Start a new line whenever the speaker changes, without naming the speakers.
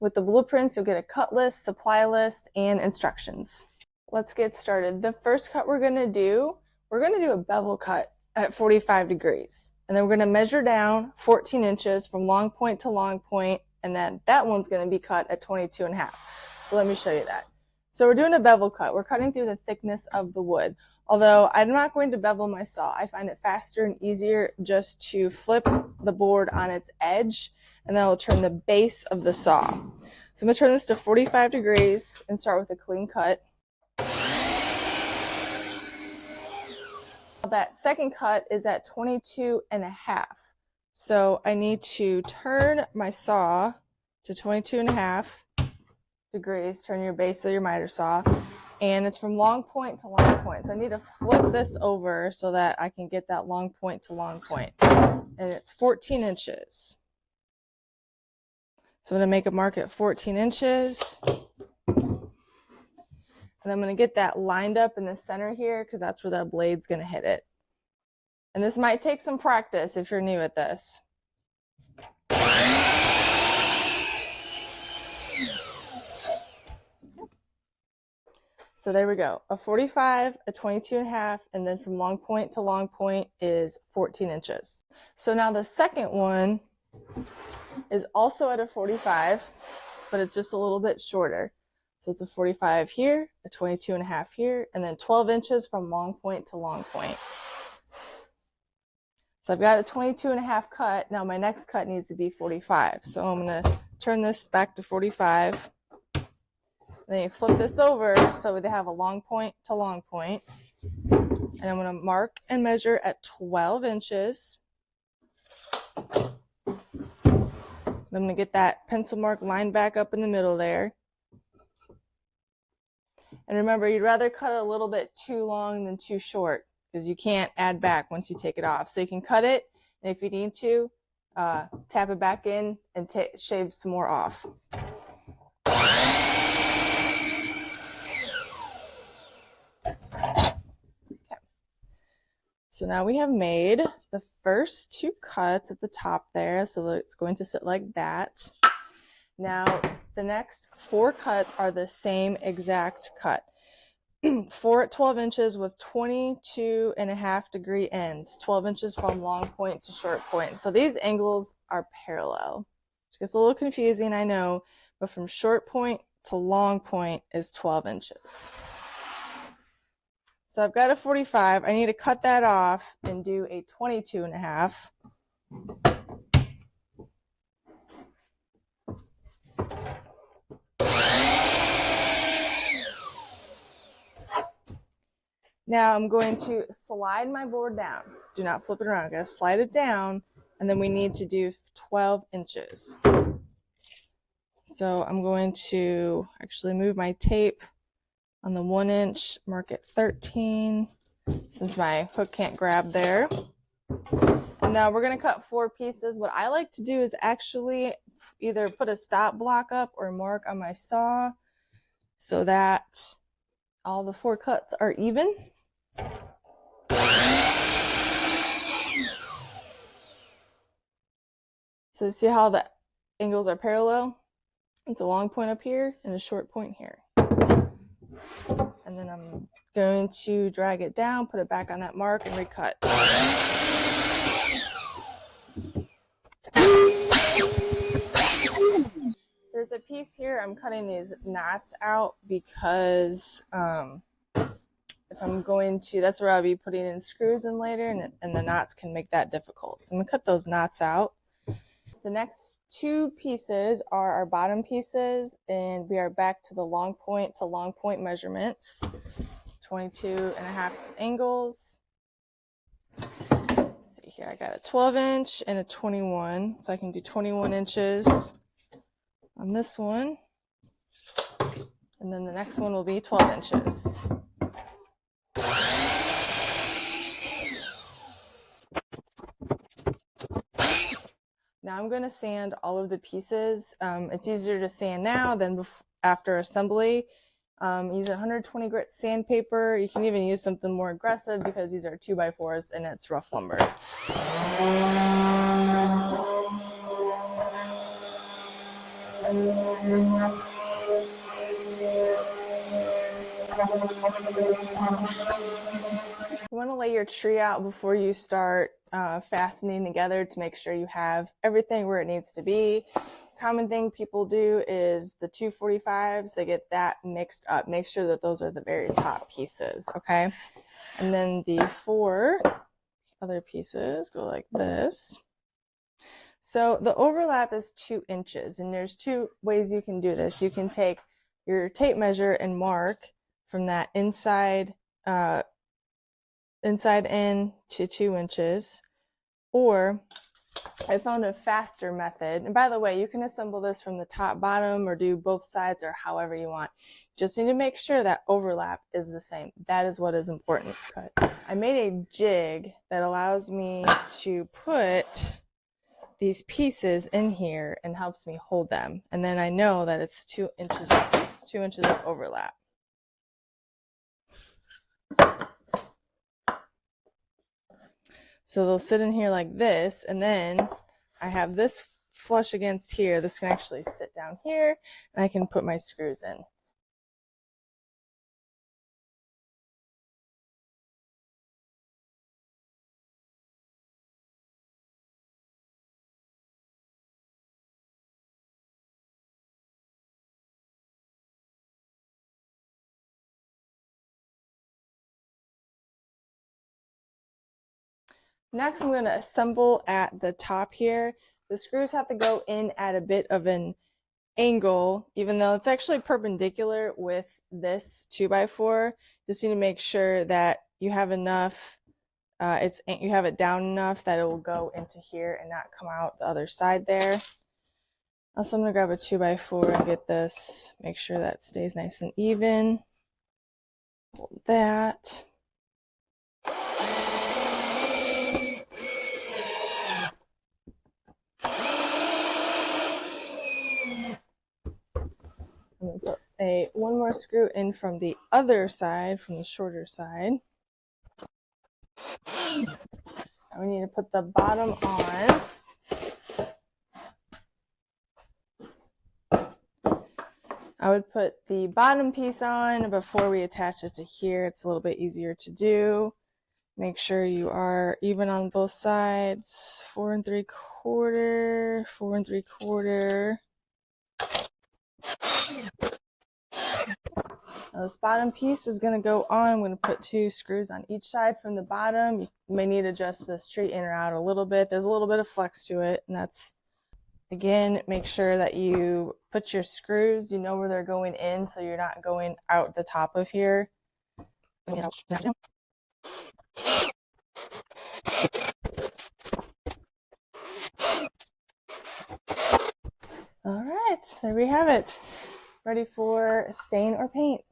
With the blueprints, you'll get a cut list, supply list, and instructions. Let's get started. The first cut we're gonna do a bevel cut at 45 degrees. And then we're gonna measure down 14 inches from long point to long point, and then that one's gonna be cut at 22.5. So let me show you that. So we're doing a bevel cut. We're cutting through the thickness of the wood. Although I'm not going to bevel my saw. I find it faster and easier just to flip the board on its edge, and then I'll turn the base of the saw. So I'm gonna turn this to 45 degrees and start with a clean cut. That second cut is at 22.5. So I need to turn my saw to 22.5 degrees, turn your base of your miter saw, and it's from long point to long point. So I need to flip this over so that I can get that long point to long point. And it's 14 inches. So I'm going to make a mark at 14 inches. And I'm going to get that lined up in the center here because that's where that blade's going to hit it. And this might take some practice if you're new at this. So there we go, a 45, a 22.5, and then from long point to long point is 14 inches. So now the second one is also at a 45, but it's just a little bit shorter. So it's a 45 here, a 22.5 here, and then 12 inches from long point to long point. So I've got a 22.5 cut. Now my next cut needs to be 45. So I'm gonna turn this back to 45. Then you flip this over so they have a long point to long point. And I'm going to mark and measure at 12 inches. I'm going to get that pencil mark lined back up in the middle there. And remember, you'd rather cut it a little bit too long than too short because you can't add back once you take it off. So you can cut it, and if you need to, tap it back in and shave some more off. So now we have made the first two cuts at the top there, so that it's going to sit like that. Now the next 4 cuts are the same exact cut. 4 at 12 inches with 22.5 degree ends, 12 inches from long point to short point. So these angles are parallel, which gets a little confusing, I know, but from short point to long point is 12 inches. So I've got a 45. I need to cut that off and do a 22.5. Now I'm going to slide my board down. Do not flip it around. I'm going to slide it down, and then we need to do 12 inches. So I'm going to actually move my tape on the 1 inch, mark it 13, since my hook can't grab there. And now we're going to cut 4 pieces. What I like to do is actually either put a stop block up or mark on my saw so that all the 4 cuts are even. So see how the angles are parallel? It's a long point up here and a short point here. And then I'm going to drag it down, put it back on that mark, and recut. There's a piece here, I'm cutting these knots out because if I'm going to, that's where I'll be putting in screws in later, and the knots can make that difficult. So I'm going to cut those knots out. The next 2 pieces are our bottom pieces, and we are back to the long point measurements. 22.5 angles. Let's see here, I got a 12 inch and a 21, so I can do 21 inches on this one. And then the next one will be 12 inches. Now I'm going to sand all of the pieces. It's easier to sand now than after assembly. Use a 120 grit sandpaper. You can even use something more aggressive because these are 2x4s and it's rough lumber. You want to lay your tree out before you start fastening together to make sure you have everything where it needs to be. Common thing people do is the 245s, they get that mixed up. Make sure that those are the very top pieces, okay? And then the 4 other pieces go like this. So the overlap is 2 inches, and there's 2 ways you can do this. You can take your tape measure and mark from that inside in to 2 inches, or I found a faster method. And by the way, you can assemble this from the top, bottom, or do both sides, or however you want. Just need to make sure that overlap is the same. That is what is important. I made a jig that allows me to put these pieces in here and helps me hold them. And then I know that it's 2 inches, 2 inches of overlap. So they'll sit in here like this, and then I have this flush against here. This can actually sit down here, and I can put my screws in. Next, I'm going to assemble at the top here. The screws have to go in at a bit of an angle, even though it's actually perpendicular with this 2x4. Just need to make sure that you have enough, you have it down enough that it will go into here and not come out the other side there. Also, I'm going to grab a 2x4 and get this, make sure that stays nice and even. Hold that. I'm going to put one more screw in from the other side, from the shorter side. Now we need to put the bottom on. I would put the bottom piece on before we attach it to here. It's a little bit easier to do. Make sure you are even on both sides. 4 3/4, 4 3/4. Now this bottom piece is going to go on. I'm going to put 2 screws on each side from the bottom. You may need to adjust this tree in or out a little bit. There's a little bit of flex to it, and that's, again, make sure that you put your screws, you know where they're going in, so you're not going out the top of here. All right, there we have it. Ready for stain or paint.